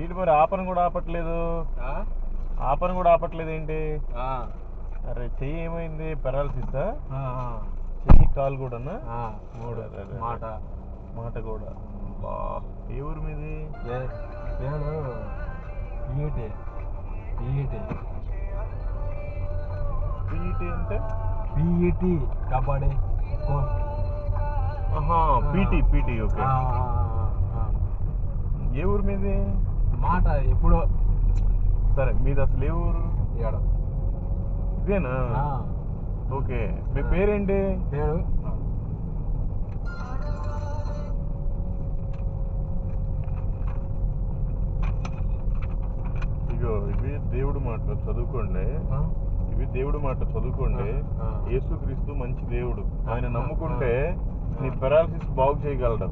ఏంటి మరి ఆపన కూడా ఆపట్లేదు, ఆపన కూడా ఆపట్లేదు ఏంటి? అరే చెయ్యి ఏమైంది? పెరాలసిస్? చెయ్యి కాలు కూడానా? మూడు మాట కూడా. బా ఏ ఊరు మీది? పీఈటీ అంటే పీఈటీ కబడ్డీ. PT okay. ఏ ఊరు మీది? మాట ఎప్పుడో. సరే మీది అసలు ఏ ఊరు? ఇదేనా? ఓకే. మీ పేరేంటి? పేరు ఇగో ఇవి దేవుడు మాటలు చదువుకోండి. ఇవి దేవుడు మాట చదువుకోండి. యేసుక్రీస్తు మంచి దేవుడు. ఆయన నమ్ముకుంటే నీ పెరాలసిస్ బాగు చేయగలడు.